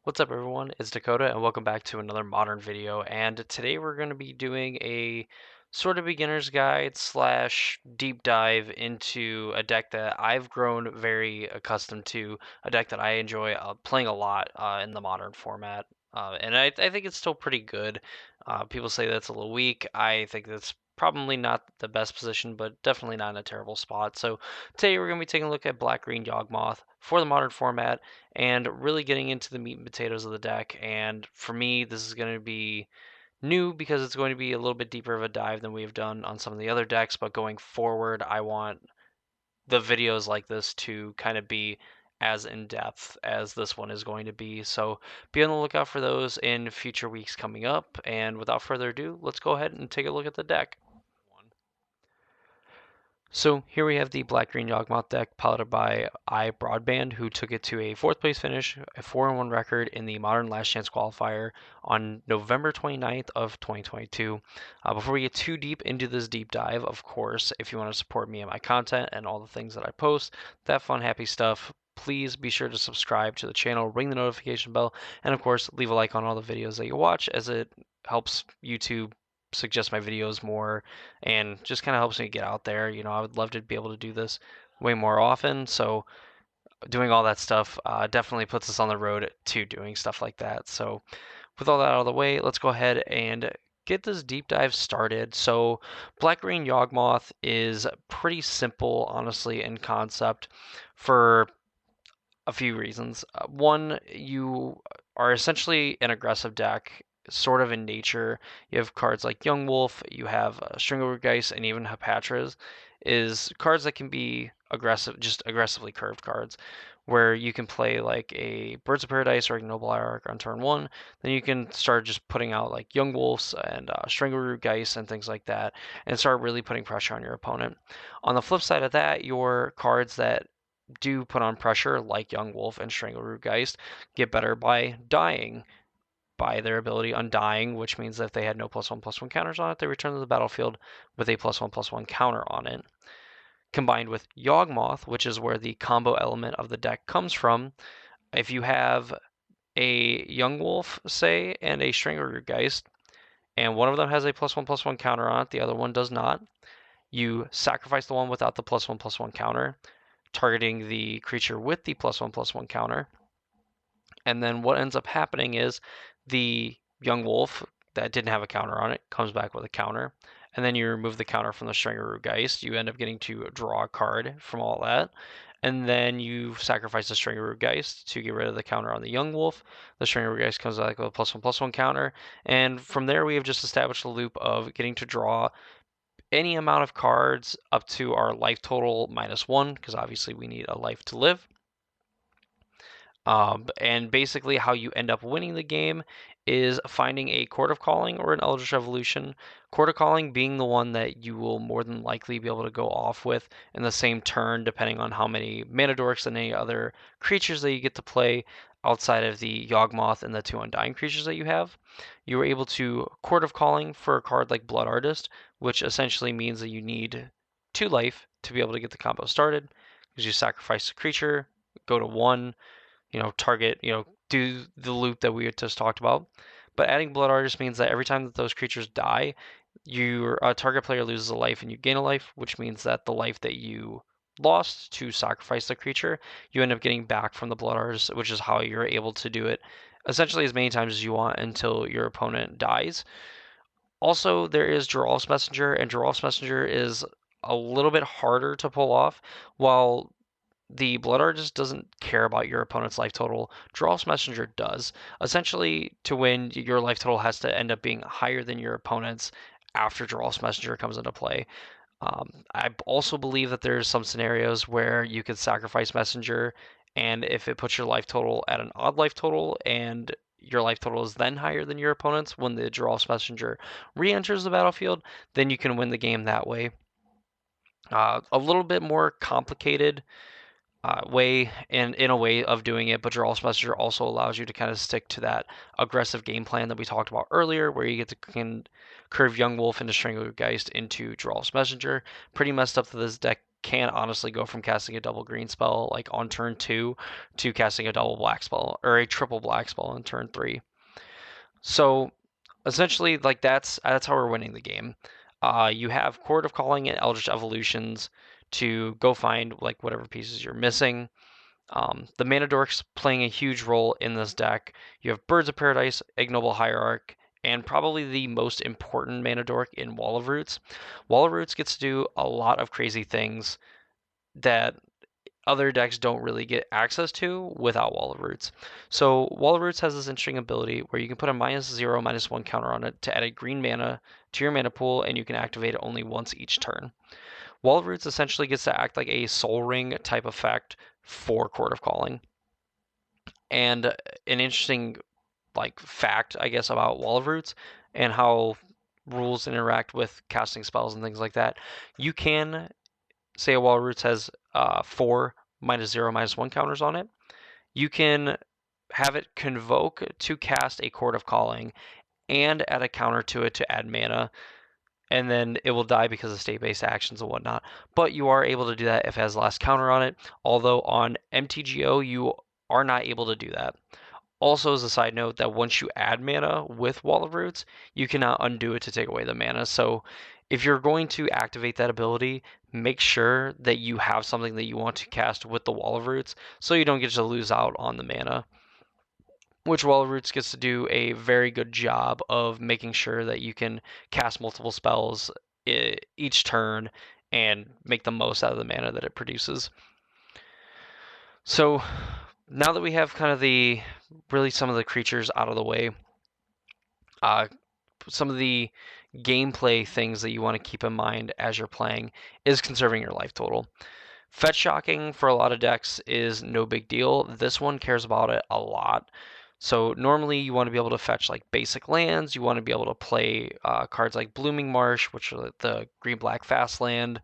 What's up everyone, it's Dakota and welcome back to another modern video, and today we're going to be doing a sort of beginner's guide slash deep dive into a deck that I've grown very accustomed to, a deck that I enjoy playing a lot in the modern format, and I think it's still pretty good. People say that's a little weak. I think that's probably not the best position, but definitely not in a terrible spot. So today we're going to be taking a look at Black-Green Yawgmoth for the modern format and really getting into the meat and potatoes of the deck. And for me, this is going to be new because it's going to be a little bit deeper of a dive than we've done on some of the other decks. But going forward, I want the videos like this to kind of be as in depth as this one is going to be. So be on the lookout for those in future weeks coming up. And without further ado, let's go ahead and take a look at the deck. So here we have the Black-Green Yawgmoth deck piloted by Broadband, who took it to a 4th place finish, a 4-1 record in the Modern Last Chance qualifier on November 29th of 2022. Before we get too deep into this deep dive, of course, if you want to support me and my content and all the things that I post, that fun, happy stuff, please be sure to subscribe to the channel, ring the notification bell, and of course, leave a like on all the videos that you watch, as it helps YouTube suggest my videos more and just kind of helps me get out there. I would love to be able to do this way more often. So doing all that stuff definitely puts us on the road to doing stuff like that. So with all that out of the way, let's go ahead and get this deep dive started. So Black-Green Yawgmoth is pretty simple, honestly, in concept for a few reasons. One, you are essentially an aggressive deck, sort of in nature. You have cards like Yawgmoth, you have Strangleroot and even Hapatras, is cards that can be aggressive, just aggressively curved cards, where you can play like a Birds of Paradise or Ignoble Hierarch on turn one. Then you can start just putting out like Yawgmoths and Strangleroot and things like that, and start really putting pressure on your opponent. On the flip side of that, your cards that do put on pressure, like Yawgmoth and Strangleroot, get better by dying, by their ability Undying, which means that if they had no +1/+1 counters on it, they return to the battlefield with a +1/+1 counter on it. Combined with Yawgmoth, which is where the combo element of the deck comes from, if you have a Yawgmoth, say, and a Strangleroot, and one of them has a +1/+1 counter on it, the other one does not, you sacrifice the one without the +1/+1 counter, targeting the creature with the +1/+1 counter. And then what ends up happening is the Yawgmoth that didn't have a counter on it comes back with a counter. And then you remove the counter from the Strangleroot. You end up getting to draw a card from all that. And then you sacrifice the Strangleroot to get rid of the counter on the Yawgmoth. The Strangleroot comes back with a +1/+1 counter. And from there, we have just established a loop of getting to draw any amount of cards up to our life total -1, because obviously we need a life to live. And basically, how you end up winning the game is finding a Court of Calling or an Eldritch Evolution. Court of Calling being the one that you will more than likely be able to go off with in the same turn, depending on how many Mana Dorks and any other creatures that you get to play outside of the Yawgmoth and the 2 Undying creatures that you have. You are able to Court of Calling for a card like Blood Artist, which essentially means that you need 2 life to be able to get the combo started, because you sacrifice the creature, go to 1, target, do the loop that we had just talked about. But adding Blood Artist means that every time that those creatures die, your target player loses a life and you gain a life, which means that the life that you lost to sacrifice the creature, you end up getting back from the Blood Artist, which is how you're able to do it essentially as many times as you want until your opponent dies. Also, there is Giralf's Messenger, and Giralf's Messenger is a little bit harder to pull off. While the Blood Artist doesn't care about your opponent's life total, Giralf's Messenger does. Essentially, to win, your life total has to end up being higher than your opponent's after Giralf's Messenger comes into play. I also believe that there's some scenarios where you could sacrifice Messenger, and if it puts your life total at an odd life total, and your life total is then higher than your opponent's when the Giralf's Messenger re-enters the battlefield, then you can win the game that way. A little bit more complicated way and in a way of doing it, but Giralf's Messenger also allows you to kind of stick to that aggressive game plan that we talked about earlier, where you get to curve Yawgmoth into Strangleroot into Giralf's Messenger. Pretty messed up that this deck can honestly go from casting a double green spell like on turn 2 to casting a double black spell or a triple black spell on turn 3. So essentially, like that's how we're winning the game. You have Chord of Calling and Eldritch Evolutions to go find like whatever pieces you're missing. The Mana Dork's playing a huge role in this deck. You have Birds of Paradise, Ignoble Hierarch, and probably the most important Mana Dork in Wall of Roots. Wall of Roots gets to do a lot of crazy things that other decks don't really get access to without Wall of Roots. So Wall of Roots has this interesting ability where you can put a -0, -1 counter on it to add a green mana to your mana pool, and you can activate it only once each turn. Wall of Roots essentially gets to act like a Soul Ring type effect for Chord of Calling. And an interesting like fact, I guess, about Wall of Roots and how rules interact with casting spells and things like that. You can say a Wall of Roots has 4 -0, -1 counters on it. You can have it convoke to cast a Chord of Calling and add a counter to it to add mana, and then it will die because of state-based actions and whatnot. But you are able to do that if it has last counter on it, although on MTGO you are not able to do that. Also, as a side note, that once you add mana with Wall of Roots, you cannot undo it to take away the mana. So if you're going to activate that ability, make sure that you have something that you want to cast with the Wall of Roots so you don't get to lose out on the mana. Which Wall of Roots gets to do a very good job of making sure that you can cast multiple spells each turn and make the most out of the mana that it produces. So now that we have kind of really some of the creatures out of the way, some of the gameplay things that you want to keep in mind as you're playing is conserving your life total. Fetch shocking for a lot of decks is no big deal. This one cares about it a lot. So normally you want to be able to fetch like basic lands. You want to be able to play cards like Blooming Marsh, which are the green-black fast land,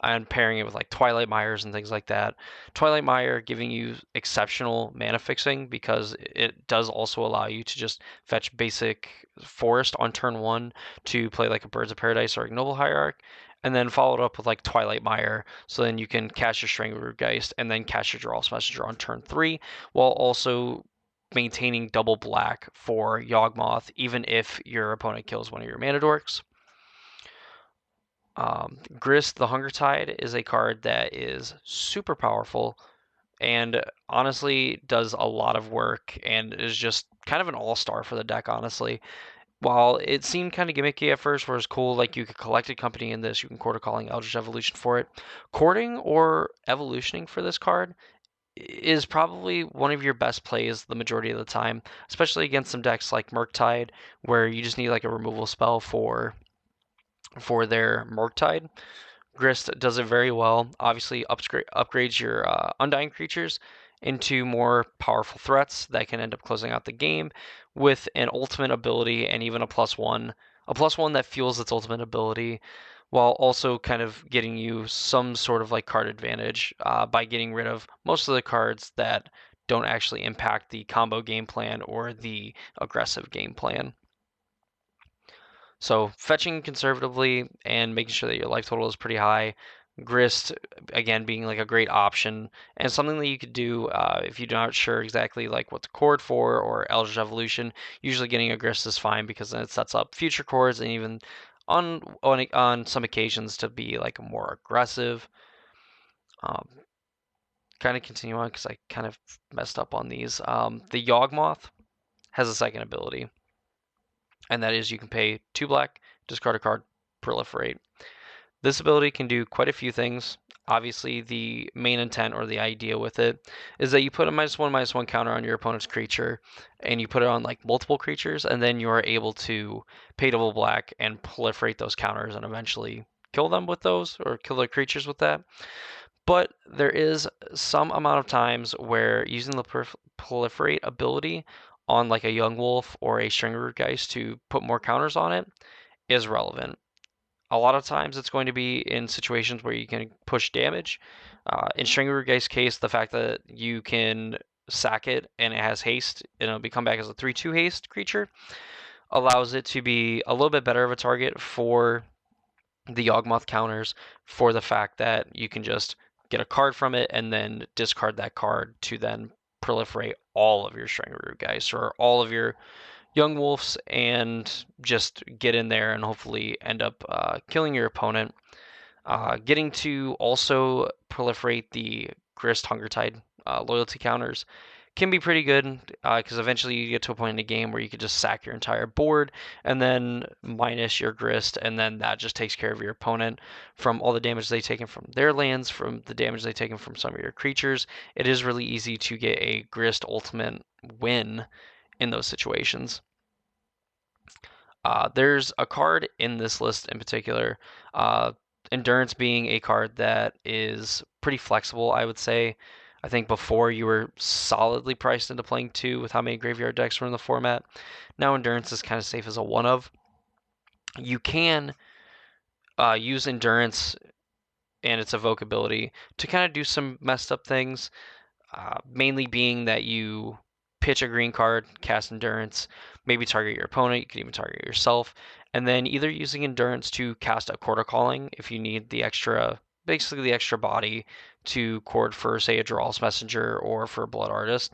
and pairing it with like Twilight Mires and things like that. Twilight Mire giving you exceptional mana fixing because it does also allow you to just fetch basic forest on turn 1 to play like a Birds of Paradise or Ignoble Hierarch, and then follow it up with like Twilight Mire, so then you can cast your Strangleroot Geist and then cast your Dural's Messenger on turn 3, while also maintaining double black for Yawgmoth, even if your opponent kills one of your mana dorks. Grist, the Hunger Tide, is a card that is super powerful and honestly does a lot of work and is just kind of an all-star for the deck, honestly. While it seemed kind of gimmicky at first, where it's cool, like you could collect a company in this, you can Chord of Calling Eldritch Evolution for it. Courting or evolutioning for this card is probably one of your best plays the majority of the time, especially against some decks like Murktide, where you just need like a removal spell for their Murktide. Grist does it very well. Obviously, upgrades your Undying creatures into more powerful threats that can end up closing out the game with an ultimate ability and even a +1. A +1 that fuels its ultimate ability, while also kind of getting you some sort of like card advantage by getting rid of most of the cards that don't actually impact the combo game plan or the aggressive game plan. So fetching conservatively and making sure that your life total is pretty high. Grist, again, being like a great option and something that you could do if you're not sure exactly like what to chord for or Eldritch Evolution. Usually getting a Grist is fine because then it sets up future chords and even on some occasions to be like more aggressive. Kind of continue on because I kind of messed up on these. The Yawgmoth has a second ability, and that is you can pay 2 black, discard a card, proliferate. This ability can do quite a few things. Obviously, the main intent or the idea with it is that you put a -1/-1 counter on your opponent's creature, and you put it on like multiple creatures, and then you are able to pay double black and proliferate those counters and eventually kill them with those or kill their creatures with that. But there is some amount of times where using the proliferate ability on like a Yawgmoth or a Stringerroot Geist to put more counters on it is relevant. A lot of times it's going to be in situations where you can push damage. In Stringerroot Geist's case, the fact that you can sack it and it has haste and it'll become back as a 3/2 haste creature allows it to be a little bit better of a target for the Yawgmoth counters for the fact that you can just get a card from it and then discard that card to then proliferate all of your Strangler guys or all of your young wolves and just get in there and hopefully end up killing your opponent. Getting to also proliferate the Grist Hunger Tide loyalty counters can be pretty good because eventually you get to a point in the game where you could just sack your entire board and then minus your Grist, and then that just takes care of your opponent from all the damage they've taken from their lands, from the damage they've taken from some of your creatures. It is really easy to get a Grist ultimate win in those situations. There's a card in this list in particular, uh, Endurance being a card that is pretty flexible, I would say. I think before you were solidly priced into playing 2 with how many graveyard decks were in the format. Now Endurance is kind of safe as a 1 of. You can use Endurance and its evoke ability to kind of do some messed up things. Mainly being that you pitch a green card, cast Endurance, maybe target your opponent, you can even target yourself, and then either using Endurance to cast a Chord of Calling if you need the extra, basically the extra body to chord for, say, a Drawless Messenger or for a Blood Artist.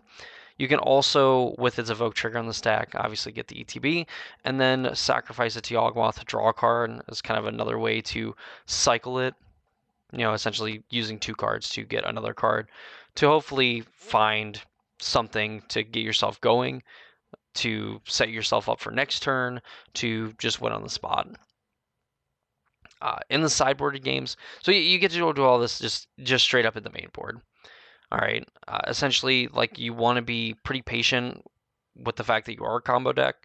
You can also, with its Evoke trigger on the stack, obviously get the ETB, and then sacrifice it to Yawgmoth to draw a card as kind of another way to cycle it, essentially using 2 cards to get another card to hopefully find something to get yourself going, to set yourself up for next turn, to just win on the spot. In the sideboarded games, so you get to do all this just straight up in the main board. All right, essentially, like you want to be pretty patient with the fact that you are a combo deck,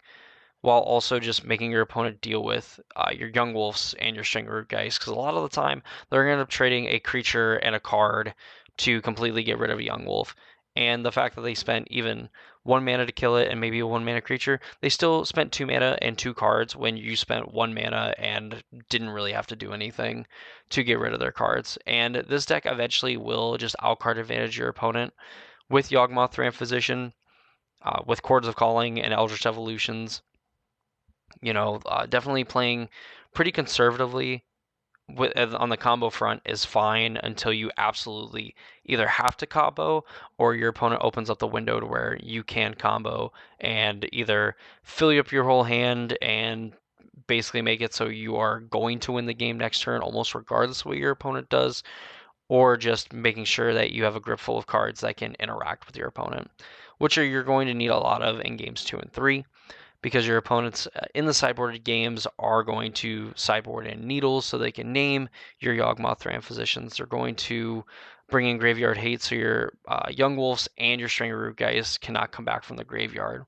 while also just making your opponent deal with your Young Wolves and your Stringroot guys, because a lot of the time they're going to end up trading a creature and a card to completely get rid of a Young Wolf. And the fact that they spent even 1 mana to kill it and maybe a 1 mana creature, they still spent 2 mana and 2 cards when you spent 1 mana and didn't really have to do anything to get rid of their cards. And this deck eventually will just outcard advantage your opponent with Yawgmoth Ramphysician, with Chords of Calling and Eldritch Evolutions. Definitely playing pretty conservatively on the combo front is fine until you absolutely either have to combo or your opponent opens up the window to where you can combo and either fill up your whole hand and basically make it so you are going to win the game next turn almost regardless of what your opponent does, or just making sure that you have a grip full of cards that can interact with your opponent, which you're going to need a lot of in games 2 and 3, because your opponents in the sideboarded games are going to sideboard in Needles so they can name your Yawgmoth Ramphysicians. They're going to bring in Graveyard Hate so your Young Wolves and your Stringroot guys cannot come back from the graveyard.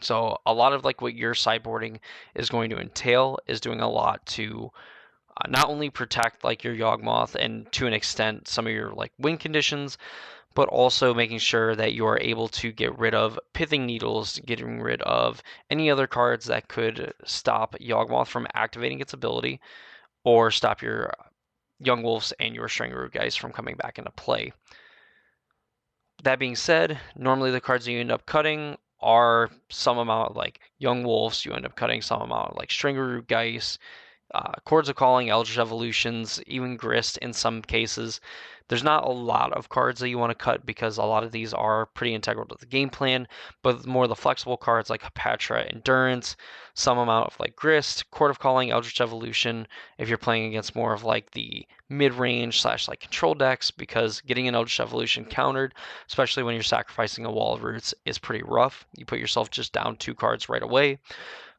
So a lot of like what your sideboarding is going to entail is doing a lot to not only protect like your Yawgmoth and to an extent some of your like win conditions, but also making sure that you are able to get rid of Pithing Needles, getting rid of any other cards that could stop Yawgmoth from activating its ability, or stop your Young Wolves and your Stringroot guys from coming back into play. That being said, normally the cards that you end up cutting are some amount like Young Wolves, you end up cutting some amount like Stringroot Geist, Chords of Calling, Eldritch Evolutions, even Grist in some cases. There's not a lot of cards that you want to cut because a lot of these are pretty integral to the game plan, but more the flexible cards like Hapatra, Endurance, some amount of like Grist, Chord of Calling, Eldritch Evolution, if you're playing against more of like the mid-range / like control decks, because getting an Eldritch Evolution countered, especially when you're sacrificing a Wall of Roots, is pretty rough. You put yourself just down 2 cards right away.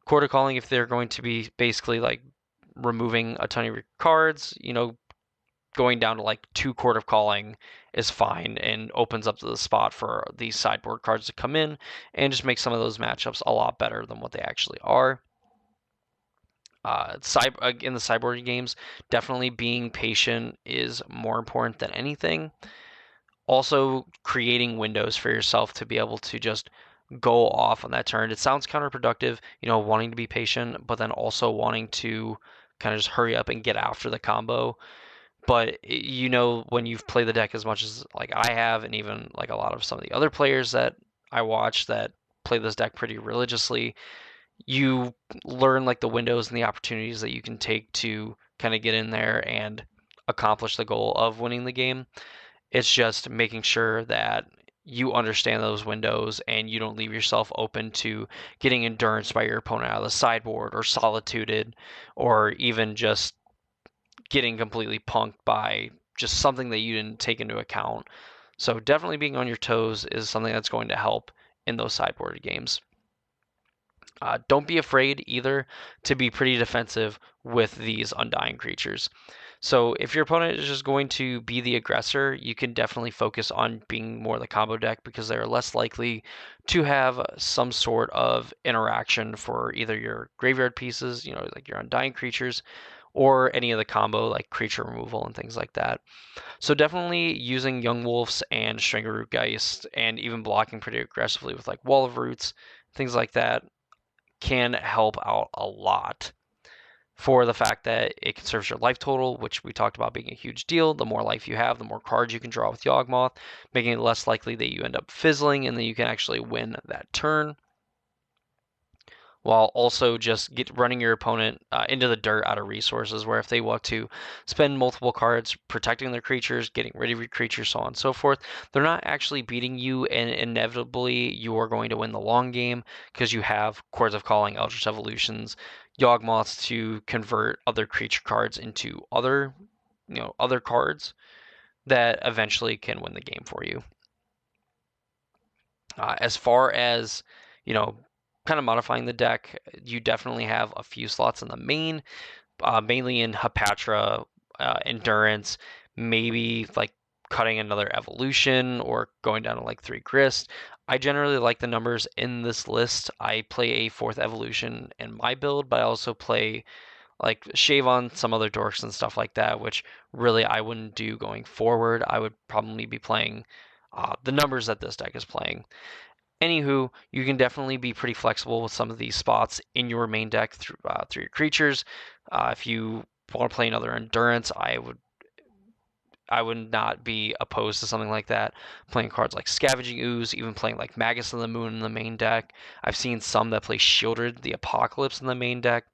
Chord of Calling, if they're going to be basically like removing a ton of your cards, going down to like 2 Chord of Calling is fine and opens up the spot for these sideboard cards to come in and just make some of those matchups a lot better than what they actually are. In the sideboard games, definitely being patient is more important than anything. Also, creating windows for yourself to be able to just go off on that turn. It sounds counterproductive, wanting to be patient, but then also wanting to kind of just hurry up and get after the combo. But when you've played the deck as much as like I have, and even like a lot of some of the other players that I watch that play this deck pretty religiously, you learn like the windows and the opportunities that you can take to kind of get in there and accomplish the goal of winning the game. It's just making sure that you understand those windows and you don't leave yourself open to getting endurance by your opponent out of the sideboard or solituded or even just getting completely punked by just something that you didn't take into account. So definitely being on your toes is something that's going to help in those sideboarded games. Don't be afraid either to be pretty defensive with these undying creatures. So if your opponent is just going to be the aggressor, you can definitely focus on being more the combo deck because they're less likely to have some sort of interaction for either your graveyard pieces, like your undying creatures, or any of the combo like creature removal and things like that. So definitely using Yawgmoths and Strangle Geist and even blocking pretty aggressively with like Wall of Roots, things like that can help out a lot for the fact that it conserves your life total, which we talked about being a huge deal. The more life you have, the more cards you can draw with Yawgmoth, making it less likely that you end up fizzling and then you can actually win that turn, while also just running your opponent into the dirt out of resources, where if they want to spend multiple cards protecting their creatures, getting rid of your creatures, so on and so forth, they're not actually beating you, and inevitably you are going to win the long game because you have Chords of Calling, Eldritch Evolutions, Yawgmoths to convert other creature cards into other cards that eventually can win the game for you. As far as, kind of modifying the deck, you definitely have a few slots in the main, mainly in Hapatra, Endurance, maybe like cutting another evolution or going down to like 3 Grist. I generally like the numbers in this list. I play a 4th evolution in my build, but I also play like shave on some other dorks and stuff like that, which really I wouldn't do going forward. I would probably be playing the numbers that this deck is playing. Anywho, you can definitely be pretty flexible with some of these spots in your main deck through your creatures. If you want to play another endurance, I would not be opposed to something like that. Playing cards like Scavenging Ooze, even playing like Magus of the Moon in the main deck. I've seen some that play Shielded the Apocalypse in the main deck.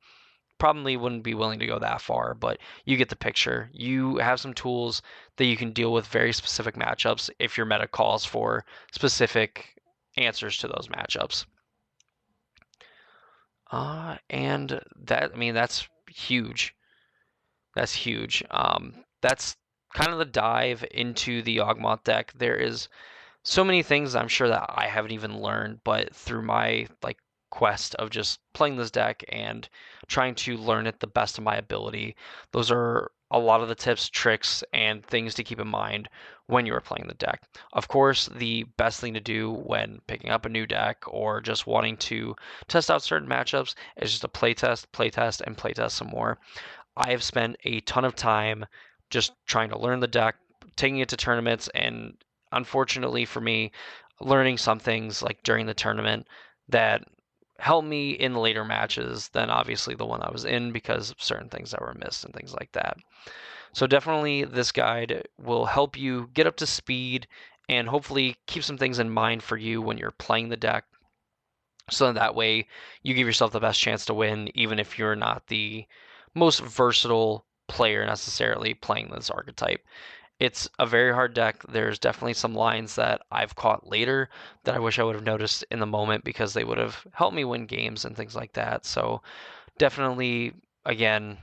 Probably wouldn't be willing to go that far, but you get the picture. You have some tools that you can deal with very specific matchups if your meta calls for specific answers to those matchups. And that's huge. That's huge. That's kind of the dive into the Yawgmoth deck. There is so many things I'm sure that I haven't even learned, but through my like quest of just playing this deck and trying to learn it the best of my ability, those are a lot of the tips, tricks, and things to keep in mind when you're playing the deck. Of course, the best thing to do when picking up a new deck or just wanting to test out certain matchups is just to playtest, and playtest some more. I have spent a ton of time just trying to learn the deck, taking it to tournaments, and unfortunately for me, learning some things like during the tournament that helped me in later matches than obviously the one I was in because of certain things that were missed and things like that. So definitely this guide will help you get up to speed and hopefully keep some things in mind for you when you're playing the deck. So that way you give yourself the best chance to win, even if you're not the most versatile player necessarily playing this archetype. It's a very hard deck. There's definitely some lines that I've caught later that I wish I would have noticed in the moment because they would have helped me win games and things like that. So definitely, again,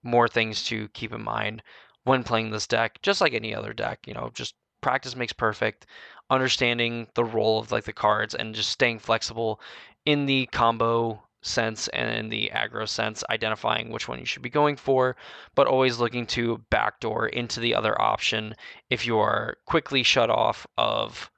more things to keep in mind when playing this deck, just like any other deck. Just practice makes perfect. Understanding the role of like the cards and just staying flexible in the combo sense and in the aggro sense, identifying which one you should be going for, but always looking to backdoor into the other option if you are quickly shut off of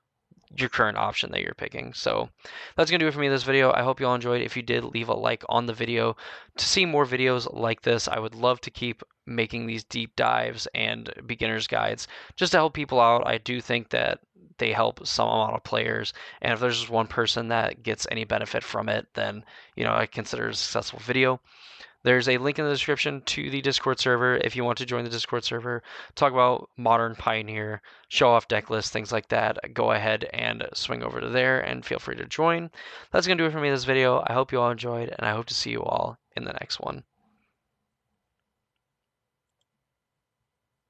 your current option that you're picking. So that's going to do it for me in this video. I hope you all enjoyed. If you did, leave a like on the video. To see more videos like this, I would love to keep making these deep dives and beginner's guides just to help people out. I do think that they help some amount of players, and if there's just one person that gets any benefit from it, then I consider it a successful video. There's a link in the description to the Discord server if you want to join the Discord server, talk about Modern Pioneer, show off deck lists, things like that. Go ahead and swing over to there and feel free to join. That's going to do it for me in this video. I hope you all enjoyed, and I hope to see you all in the next one.